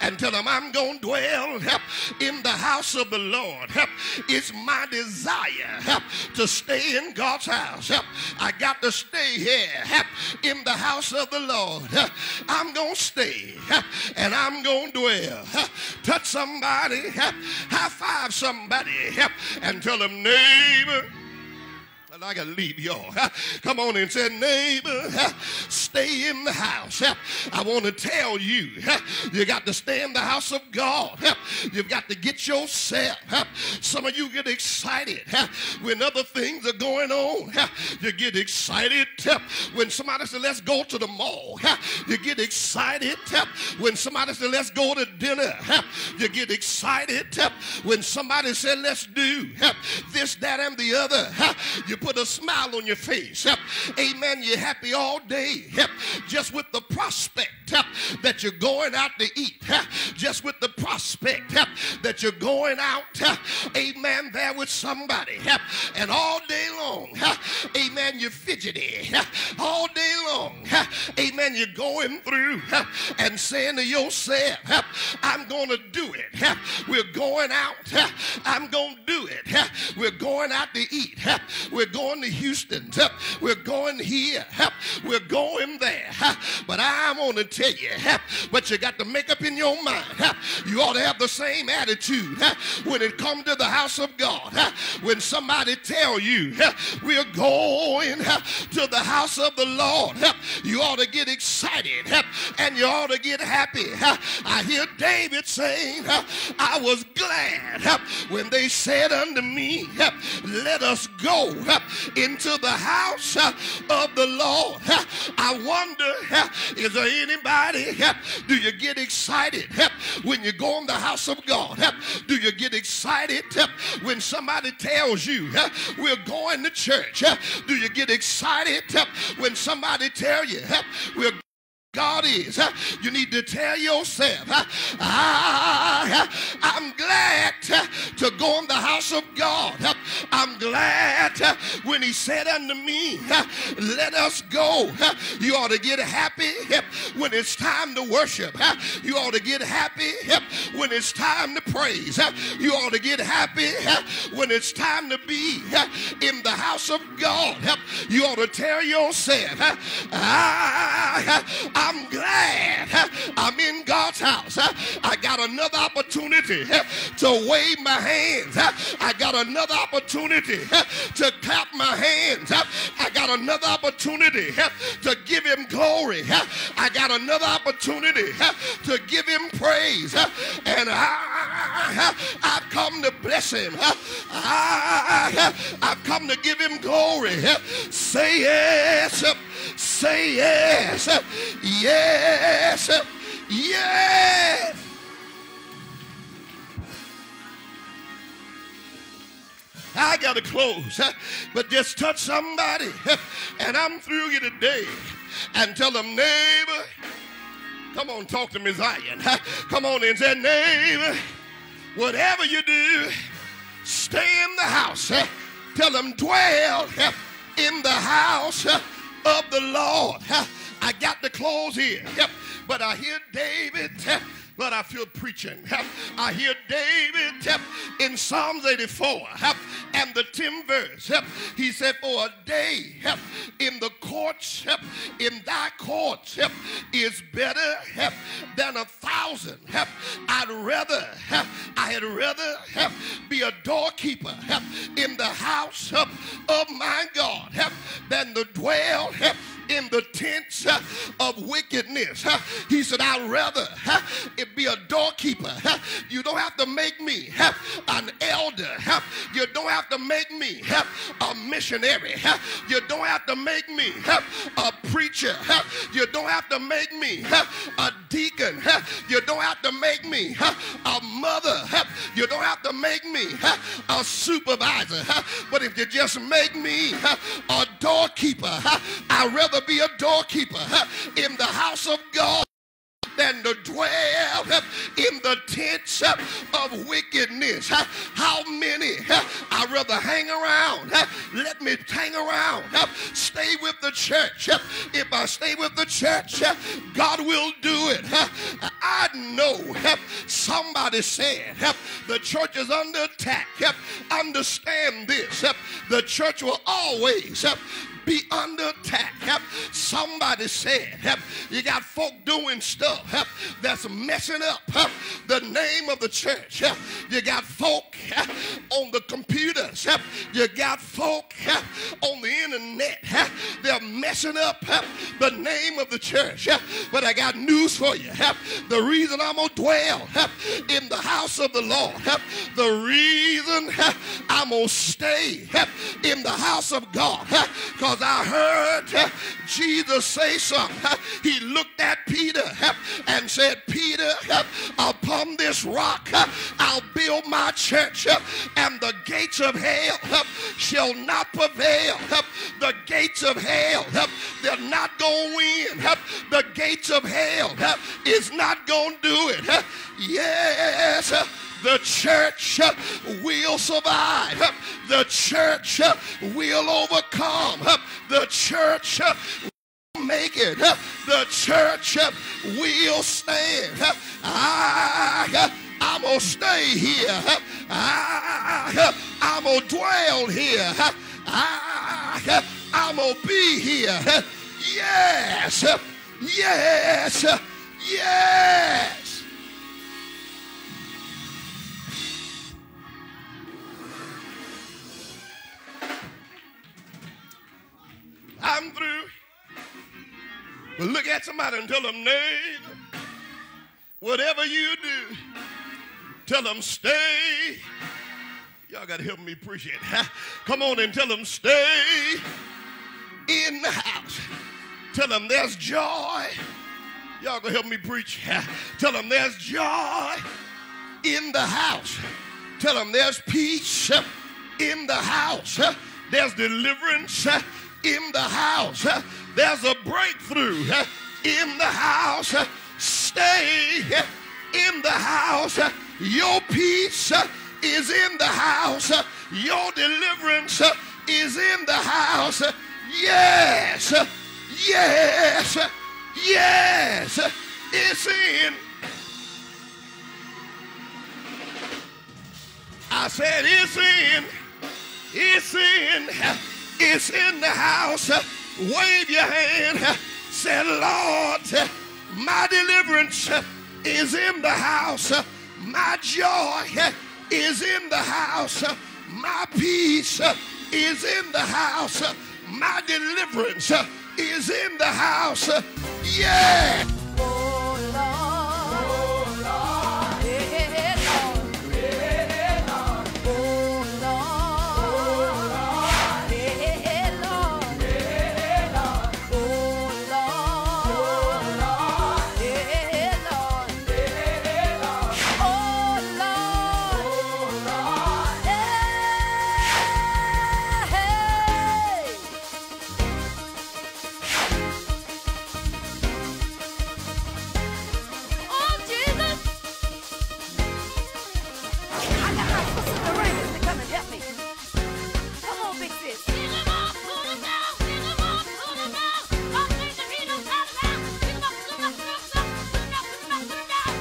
and tell them, I'm going to dwell in the house of the Lord. It's my desire to stay in God's house. I got to stay here in the house of the Lord. I'm going to stay and I'm going to dwell. Touch somebody, high five somebody, and tell them, neighbor, and I got to leave y'all. Come on and say, neighbor, stay in the house. I want to tell you, you got to stay in the house of God. You've got to get yourself. Some of you get excited when other things are going on. You get excited when somebody says, let's go to the mall. You get excited when somebody says, let's go to dinner. You get excited when somebody says, let's do this, that, and the other. You put a smile on your face. Amen. You're happy all day just with the prospect that you're going out to eat. Just with the prospect that you're going out, amen, there with somebody. And all day long, amen, you're fidgety. All day long, amen, you're going through and saying to yourself, I'm going to do it. We're going out. I'm going to do it. We're going out to eat. We're going to Houston. We're going here. We're going there. But I'm going to tell you, but you got to make up in your mind. You ought to have the same attitude when it comes to the house of God. When somebody tell you, we're going to the house of the Lord, you ought to get excited and you ought to get happy. I hear David saying, I was glad when they said unto me, let us go into the house of the Lord. I wonder, is there anybody, do you get excited when you go in the house of God? Do you get excited when somebody tells you we're going to church? Do you get excited when somebody tells you we're God is? You need to tell yourself, I'm glad to go in the house of God. I'm glad when he said unto me, let us go. You ought to get happy when it's time to worship. You ought to get happy when it's time to praise. You ought to get happy when it's time to be in the house of God. You ought to tell yourself, I'm glad I'm in God's house. I got another opportunity to wave my hands. I got another opportunity to clap my hands. I got another opportunity to give him glory. I got another opportunity to give him praise. And I've come to bless him. I've come to give him glory. Say yes. Say yes. Yes. Yes. I got to close, but just touch somebody, and I'm through you today, and tell them, neighbor, come on, talk to me, Zion. Come on and say, neighbor, whatever you do, stay in the house. Tell them, dwell in the house of the Lord. I got to close here, but I hear David, but I feel preaching. I hear David in Psalms 84 and the 10th verse. He said, for a day in the courts, in thy courts is better than 1,000. I had rather be a doorkeeper in the house of my God than to dwell in the tents of wickedness. He said, I'd rather it be a doorkeeper. You don't have to make me an elder. You don't have to make me a missionary. You don't have to make me a preacher. You don't have to make me a deacon. You don't have to make me a mother. You don't have to make me a supervisor. But if you just make me a doorkeeper, I'd rather be a doorkeeper in the house of God than to dwell in the tents of wickedness. How many I'd rather hang around let me hang around, stay with the church. If I stay with the church, God will do it. I know somebody said the church is under attack. Understand this. The church will always be under attack. Somebody said you got folk doing stuff that's messing up the name of the church. You got folk on the computers. You got folk on the internet. They're messing up the name of the church. But I got news for you. The reason I'm going to dwell in the house of the Lord, the reason I'm going to stay in the house of God, because I heard Jesus say something. He looked at Peter and said, Peter, upon this rock I'll build my church, and the gates of hell shall not prevail. The gates of hell, they're not going to win. The gates of hell is not going to do it. Yes, the church will survive. The church will overcome. The church will make it. The church will stand. I'm going to stay here. I'm going to dwell here. I'm going to be here. Yes. Yes. Yes. I'm through. But look at somebody and tell them, neighbor, whatever you do, tell them stay. Y'all got to help me preach it. Come on and tell them stay in the house. Tell them there's joy. Y'all going to help me preach. Tell them there's joy in the house. Tell them there's peace in the house. There's deliverance in the house. There's a breakthrough in the house. Stay in the house. Your peace is in the house. Your deliverance is in the house. Yes. Yes. Yes. It's in. I said it's in. It's in. It's in the house. Wave your hand. Say, Lord, my deliverance is in the house. My joy is in the house. My peace is in the house. My deliverance is in the house. Yeah.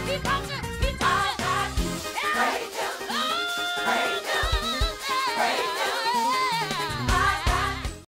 Keep on